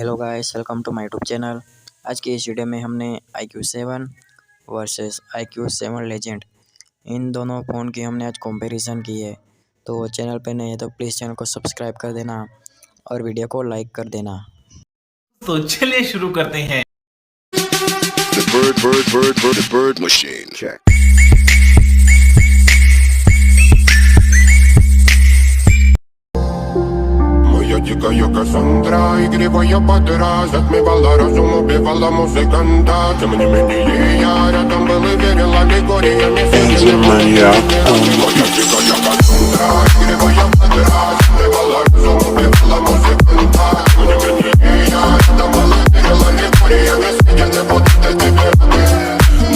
Hello guys, welcome to my YouTube channel. आज की इस वीडियो में हमने iQOO 7 वर्सेस iQOO 7 लेजेंड इन दोनों फ़ोन की हमने आज कंपैरिजन की है। तो चैनल पे नए हैं तो प्लीज़ चैनल को सब्सक्राइब कर देना और वीडियो को लाइक कर देना। तो चलिए शुरू करते हैं। The bird machine. Check. Моя дикая Кассандра, игривая подра, затмевала разум, убивала музыканта. Тем не менее я рядом был и верил аллегориями. Моя дикая Кассандра, игривая подра, затмевала разум, убивала музыканта. Тем не менее я рядом был и верил аллегориями. Я не буду тебе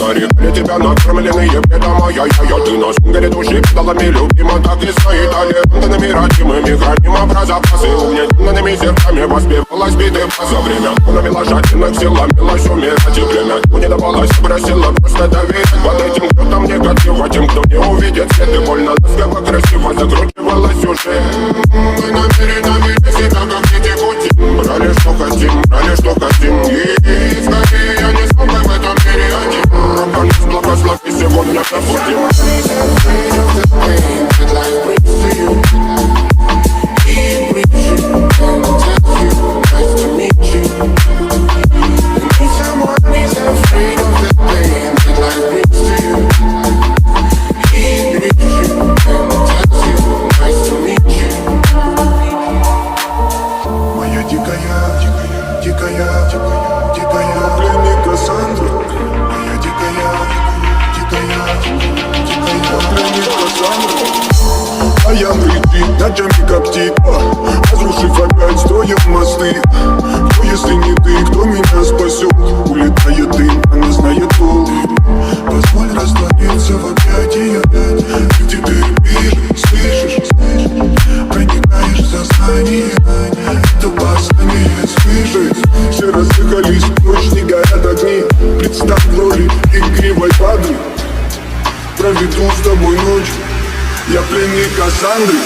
нарекли тебя накормленные бредом, ай-яй-яй. Ты на сунгере души педалами любима, так и стоит талентами родимыми. Храним образопасы угнетенными сердцами, воспевалась биты за время. Навела жадных сил, ломилась умирать, и время не давалось, просила просто доверять. Под этим кто-то негатива, тем, кто не увидит свет, и больно ласково, красиво закручивалась уже. Мы намеренно вели себя, как дети пути. Брали, что хотим, и скорее я не смог в этом мире один. Благослови сегодня побудем. Моя дикая пленник Кассандра. Моя дикая пленник Кассандра. А я летит ночами как птица, разрушив опять строим мосты. Кто если не ты, кто меня спасет? Улетает дым, она знает пол. Позволь раствориться в объятиях. Ты теперь пишешь, слышишь, проникаешь в сознание. Это восстание, слышишь? Все разыхались, ночь не горят огни. Представь в роли игривой падры. Проведу с тобой ночь. Я пленник Кассандры.